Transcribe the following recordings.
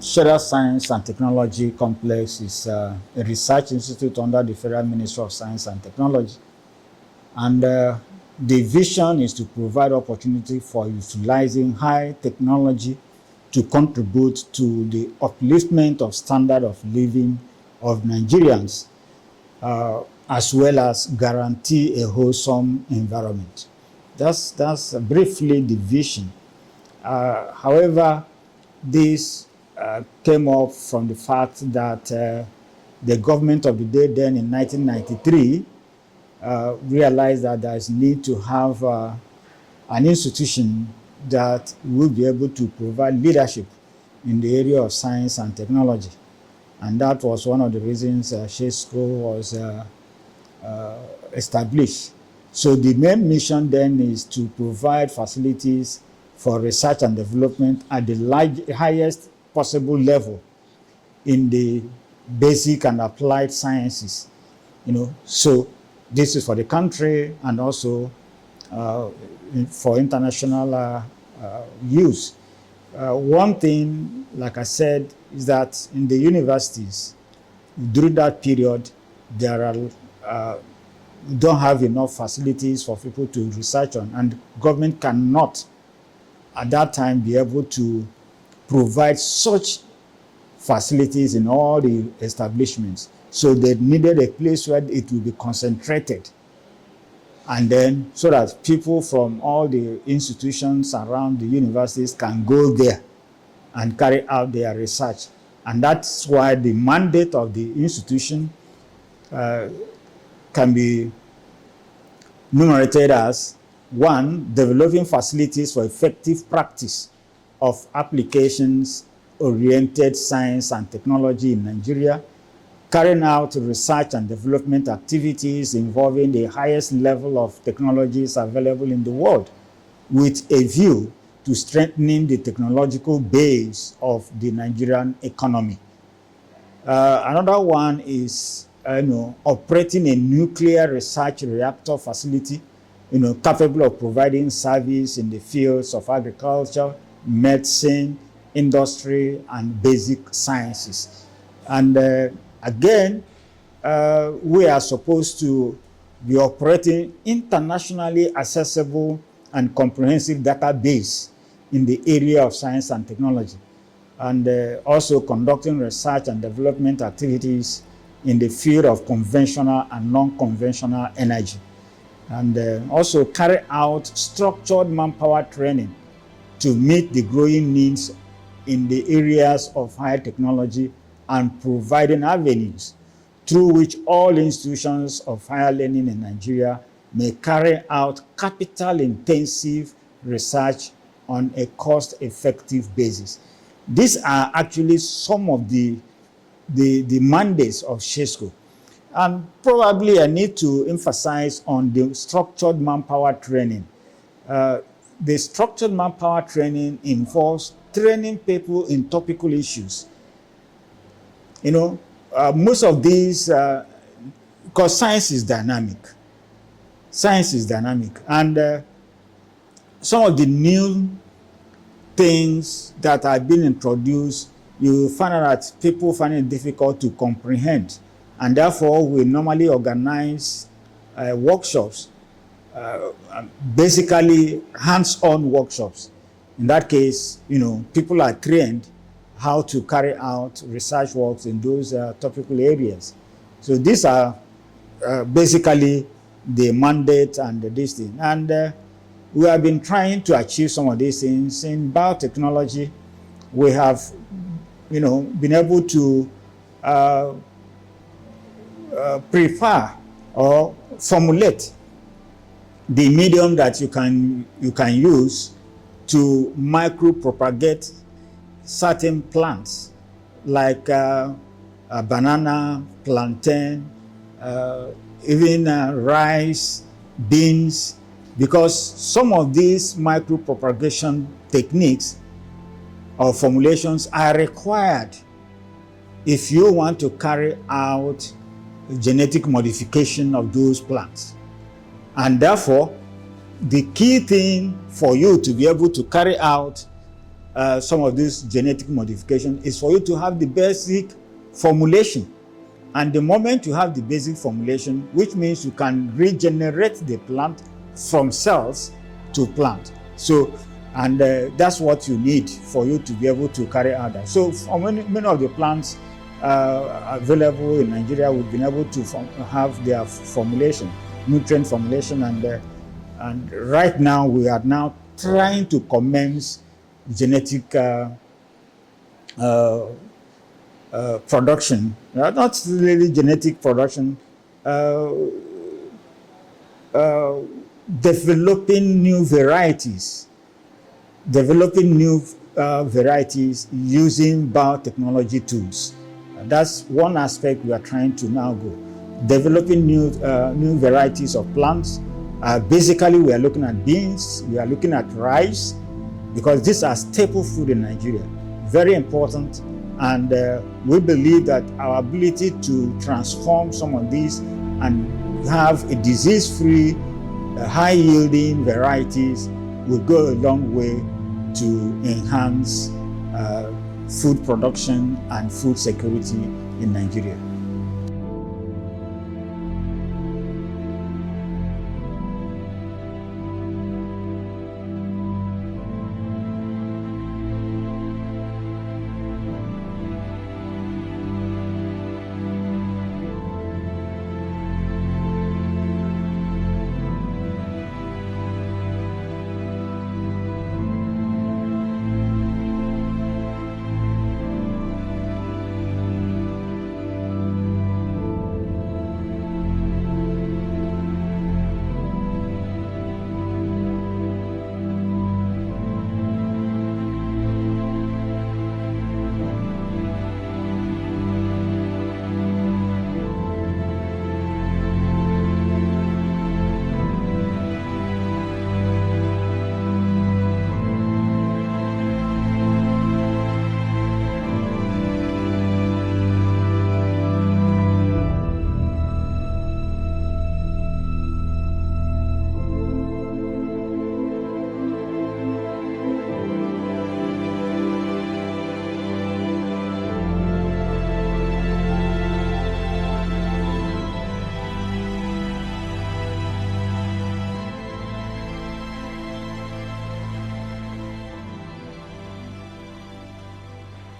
Sheda Science and Technology Complex is a research institute under the Federal Ministry of Science and Technology. And the vision is to provide opportunity for utilizing high technology to contribute to the upliftment of standard of living of Nigerians, as well as guarantee a wholesome environment. That's briefly the vision. However, this came up from the fact that the government of the day then in 1993 realized that there is need to have an institution that will be able to provide leadership in the area of science and technology. And that was one of the reasons Shestco was established. So the main mission then is to provide facilities for research and development at the highest possible level in the basic and applied sciences. So this is for the country and also for international use. One thing, like I said, is that in the universities, during that period, there are don't have enough facilities for people to research on, and government cannot at that time be able to provide such facilities in all the establishments. So they needed a place where it will be concentrated, and then so that people from all the institutions around the universities can go there and carry out their research. And that's why the mandate of the institution can be enumerated as: 1, developing facilities for effective practice of applications-oriented science and technology in Nigeria, carrying out research and development activities involving the highest level of technologies available in the world, with a view to strengthening the technological base of the Nigerian economy. Another one is operating a nuclear research reactor facility, capable of providing service in the fields of agriculture, medicine, industry, and basic sciences. And again, we are supposed to be operating internationally accessible and comprehensive database in the area of science and technology, and also conducting research and development activities in the field of conventional and non-conventional energy, and also carry out structured manpower training to meet the growing needs in the areas of higher technology, and providing avenues through which all institutions of higher learning in Nigeria may carry out capital-intensive research on a cost-effective basis. These are actually some of the mandates of Shestco. And probably I need to emphasize on the structured manpower training. The structured manpower training involves training people in topical issues. Most of these, because science is dynamic. Science is dynamic. And some of the new things that have been introduced, you find out that people find it difficult to comprehend. And therefore, we normally organize workshops, basically hands-on workshops. In that case, people are trained how to carry out research works in those topical areas. So these are basically the mandate and this thing. And we have been trying to achieve some of these things. In biotechnology, we have been able to prepare or formulate the medium that you can use to micropropagate certain plants like banana, plantain, even rice, beans, because some of these micropropagation techniques or formulations are required if you want to carry out genetic modification of those plants. And therefore, the key thing for you to be able to carry out some of this genetic modification is for you to have the basic formulation. And the moment you have the basic formulation, which means you can regenerate the plant from cells to plant. So, and that's what you need for you to be able to carry out that. So for many of the plants available in Nigeria, we've been able to have their formulation, nutrient formulation, and right now we are now trying to commence genetic production, not really genetic production, developing new varieties using biotechnology tools. That's one aspect we are trying to now go. Developing new varieties of plants. Basically, we are looking at beans, we are looking at rice, because these are staple food in Nigeria. Very important. And we believe that our ability to transform some of these and have a disease-free, high-yielding varieties will go a long way to enhance food production and food security in Nigeria.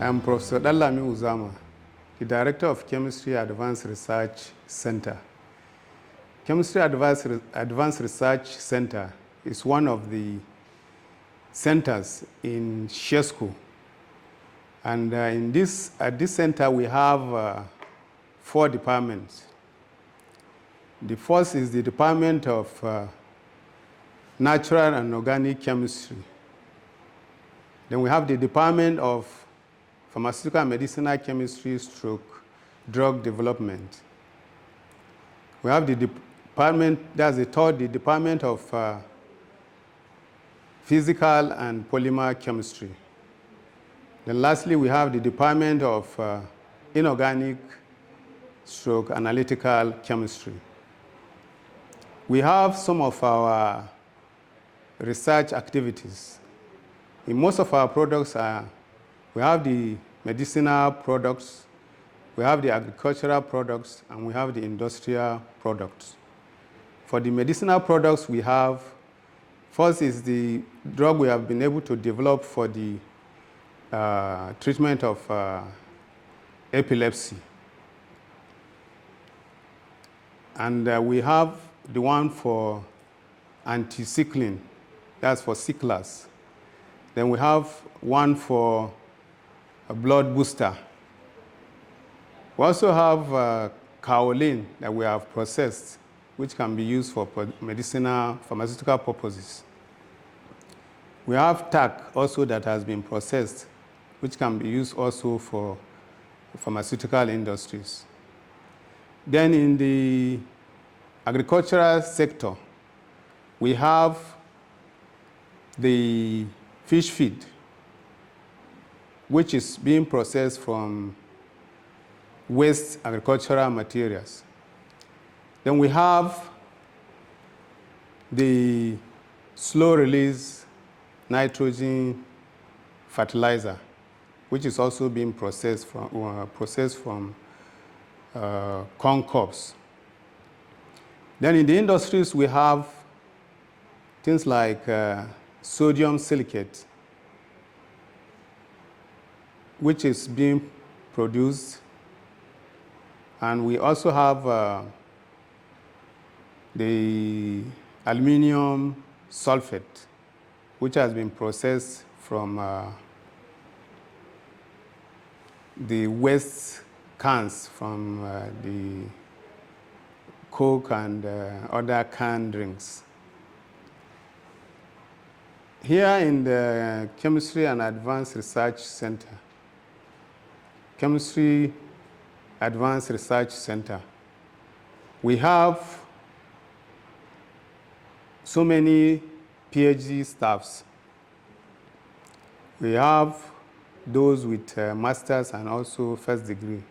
I am Professor Dallami Uzama, the Director of Chemistry Advanced Research Center. Chemistry Advanced Research Center is one of the centers in Shestco. And at this center, we have 4 departments. The first is the Department of Natural and Organic Chemistry. Then we have the Department of Pharmaceutical and Medicinal Chemistry / Drug Development. We have the department, that's the third, the Department of Physical and Polymer Chemistry. Then lastly, we have the Department of Inorganic / Analytical Chemistry. We have some of our research activities. In most of our products, we have the medicinal products, we have the agricultural products, and we have the industrial products. For the medicinal products, we have, first is the drug we have been able to develop for the treatment of epilepsy. And we have the one for anti-sickling, that's for sicklers. Then we have one for a blood booster. We also have kaolin that we have processed, which can be used for medicinal, pharmaceutical purposes. We have TAC also that has been processed, which can be used also for pharmaceutical industries. Then in the agricultural sector, we have the fish feed, which is being processed from waste agricultural materials. Then we have the slow-release nitrogen fertilizer, which is also being processed from corn cobs. Then in the industries, we have things like sodium silicate, which is being produced. And we also have the aluminum sulfate, which has been processed from the waste cans from the Coke and other canned drinks. Here in the Chemistry and Advanced Research Center, Chemistry Advanced Research Center, we have so many PhD staffs. We have those with master's and also first degree.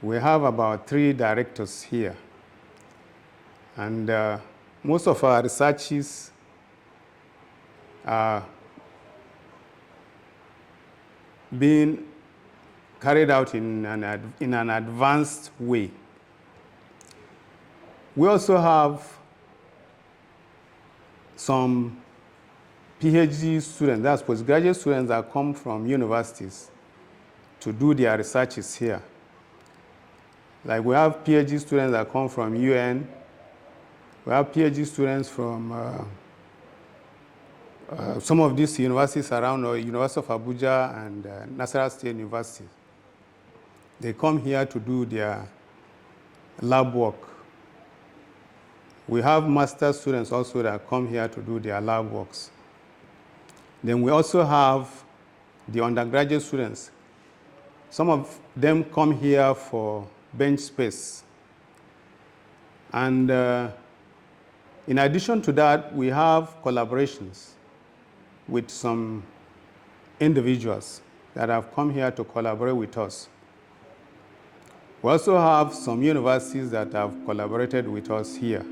We have about 3 directors here. And most of our researches are being carried out in an advanced way. We also have some PhD students, that's postgraduate students that come from universities to do their researches here. Like we have PhD students that come from UN. We have PhD students from some of these universities around, University of Abuja and Nasarawa State University. They come here to do their lab work. We have master students also that come here to do their lab works. Then we also have the undergraduate students. Some of them come here for bench space. And in addition to that, we have collaborations with some individuals that have come here to collaborate with us. We also have some universities that have collaborated with us here.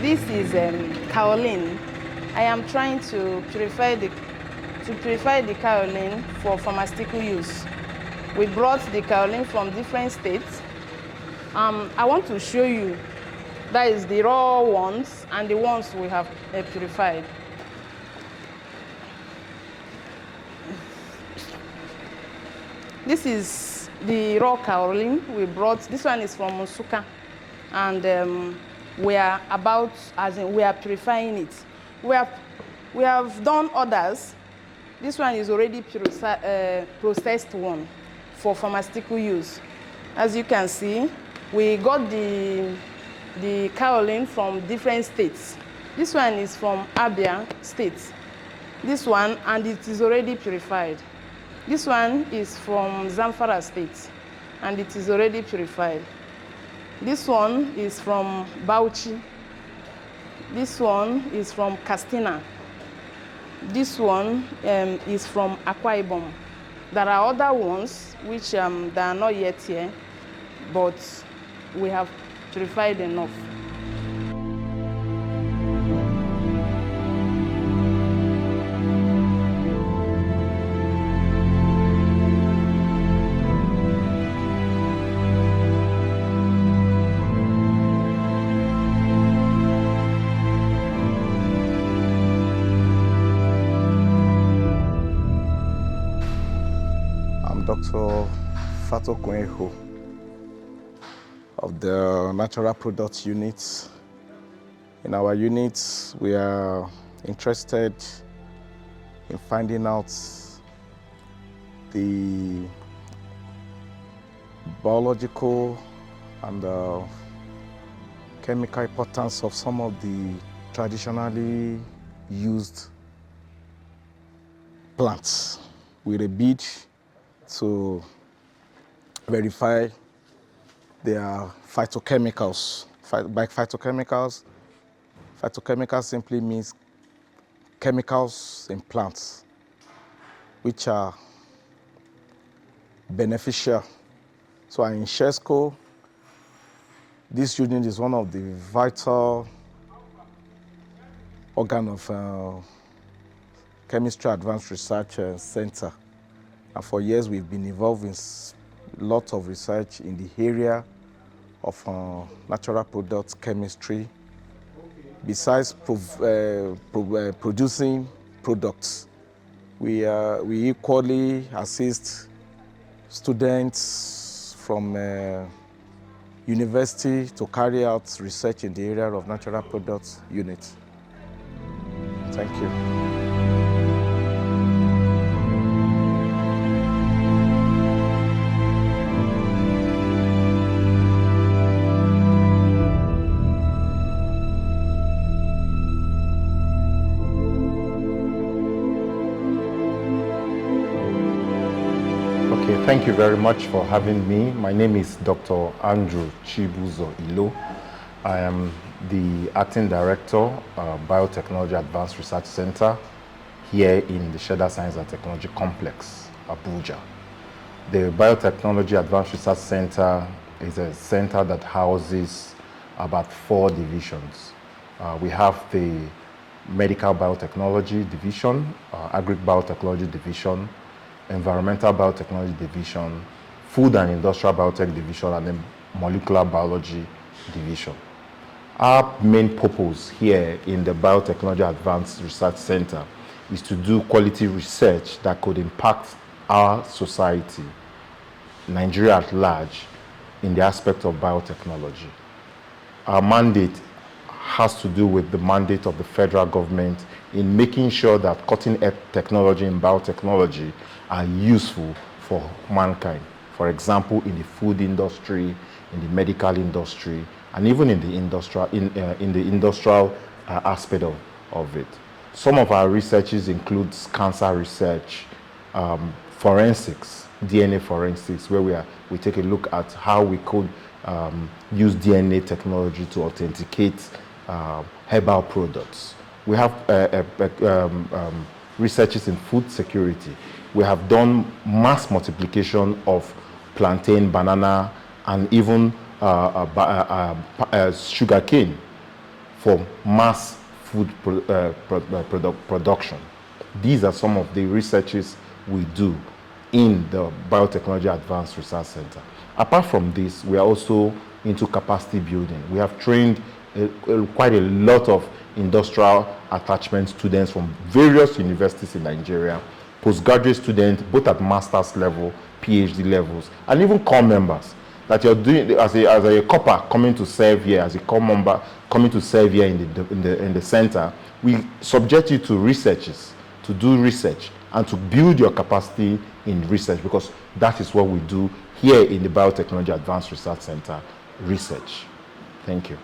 This is kaolin. I am trying to purify the kaolin for pharmaceutical use. We brought the kaolin from different states. I want to show you, that is the raw ones and the ones we have purified. This is the raw kaolin we brought. This one is from Nsukka, and we are purifying it. We have done others. This one is already processed one for pharmaceutical use. As you can see, we got the kaolin from different states. This one is from Abia State. This one, and it is already purified. This one is from Zamfara State, and it is already purified. This one is from Bauchi. This one is from Castina. This one is from Akwa Ibom. There are other ones which they are not yet here, but we have purified enough. Dr. Fato Kwenho of the Natural Products Unit. In our unit, we are interested in finding out the biological and chemical importance of some of the traditionally used plants with a bid to verify their phytochemicals. By phytochemicals, phytochemicals simply means chemicals in plants which are beneficial So in Shestco, this unit is one of the vital organ of Chemistry Advanced Research Center. And for years, we've been involved in lots of research in the area of natural products chemistry. Besides producing products, we equally assist students from university to carry out research in the area of natural products unit. Thank you. Okay, thank you very much for having me. My name is Dr. Andrew Chibuzo Ilo. I am the Acting Director, Biotechnology Advanced Research Center here in the Sheda Science and Technology Complex, Abuja. The Biotechnology Advanced Research Center is a center that houses about 4 divisions. We have the Medical Biotechnology Division, Agri-Biotechnology Division, Environmental Biotechnology Division, Food and Industrial Biotech Division, and then Molecular Biology Division. Our main purpose here in the Biotechnology Advanced Research Center is to do quality research that could impact our society, Nigeria at large, in the aspect of biotechnology. Our mandate has to do with the mandate of the federal government in making sure that cutting-edge technology in biotechnology are useful for mankind. For example, in the food industry, in the medical industry, and even in the industrial aspect of it. Some of our researches includes cancer research, forensics, DNA forensics, where we take a look at how we could use DNA technology to authenticate herbal products. We have researches in food security. We have done mass multiplication of plantain, banana, and even sugarcane for mass food production. These are some of the researches we do in the Biotechnology Advanced Research Center. Apart from this, we are also into capacity building. We have trained quite a lot of industrial attachment students from various universities in Nigeria, postgraduate students, both at master's level, PhD levels, and even core members that you're doing as a copper coming to serve here, as a core member coming to serve here in the center. We subject you to researches, to do research, and to build your capacity in research, because that is what we do here in the Biotechnology Advanced Research Center, research. Thank you.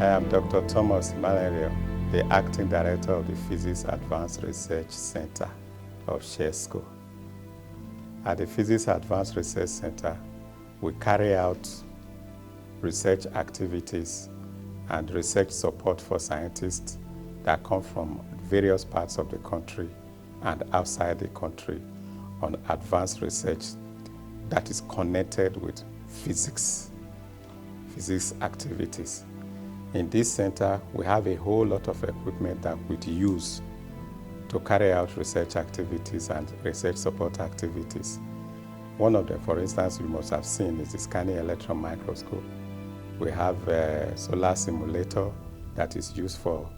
I am Dr. Thomas Malario, the Acting Director of the Physics Advanced Research Center of Shestco. At the Physics Advanced Research Center, We carry out research activities and research support for scientists that come from various parts of the country and outside the country on advanced research that is connected with physics activities. In this center, we have a whole lot of equipment that we use to carry out research activities and research support activities. One of them, for instance, you must have seen is the scanning electron microscope. We have a solar simulator that is used for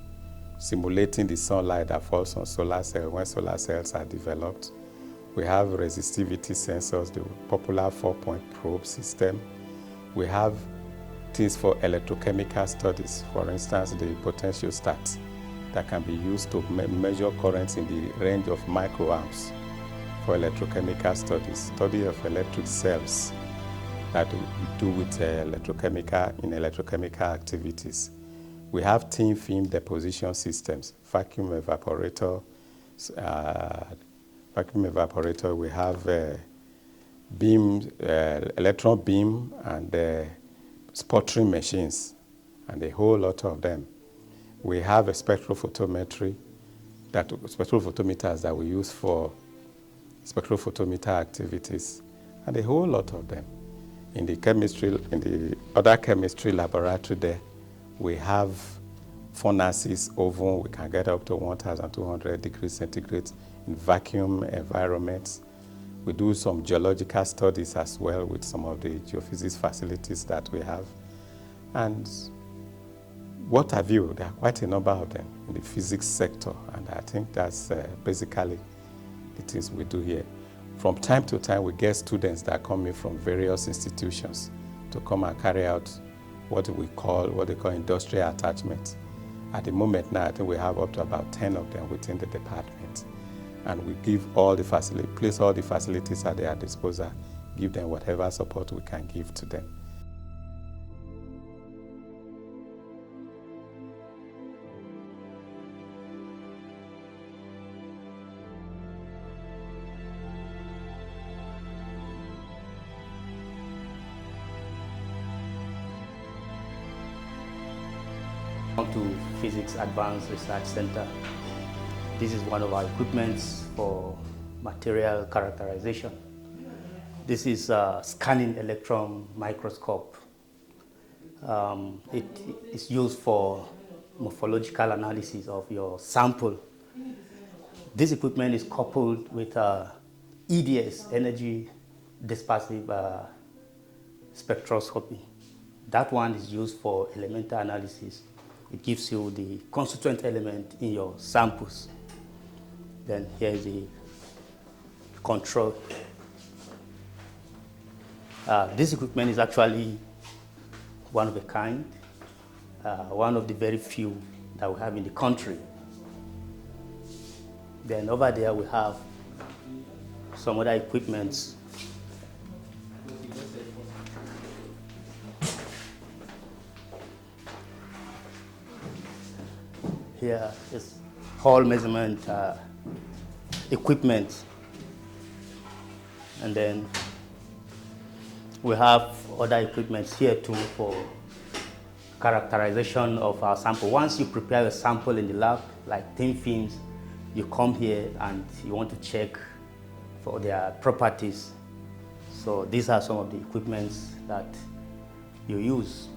simulating the sunlight that falls on solar cells when solar cells are developed. We have resistivity sensors, the popular 4-point probe system. We have things for electrochemical studies, for instance, the potentiostat that can be used to measure currents in the range of microamps for electrochemical studies, study of electric cells that we do with electrochemical activities. We have thin film deposition systems, vacuum evaporator. We have electron beam and sputtering machines, and a whole lot of them. We have a spectrophotometers that we use for spectrophotometer activities, and a whole lot of them. In the other chemistry laboratory there, we have furnaces, oven. We can get up to 1,200 degrees centigrade in vacuum environments. We do some geological studies as well with some of the geophysics facilities that we have. And what have you? There are quite a number of them in the physics sector, and I think that's basically the things we do here. From time to time, we get students that come in from various institutions to come and carry out what they call industrial attachments. At the moment now, I think we have up to about 10 of them within the department. And we give all the place all the facilities at their disposal, give them whatever support we can give to them. To Physics Advanced Research Center. This is one of our equipments for material characterization. This is a scanning electron microscope. It is used for morphological analysis of your sample. This equipment is coupled with EDS, energy dispersive spectroscopy. That one is used for elemental analysis. It gives you the constituent element in your samples. Then here is the control. This equipment is actually one of a kind, one of the very few that we have in the country. Then over there we have some other equipments. Here is Hall measurement equipment. And then we have other equipment here too for characterization of our sample. Once you prepare a sample in the lab, like thin films, you come here and you want to check for their properties. So these are some of the equipments that you use.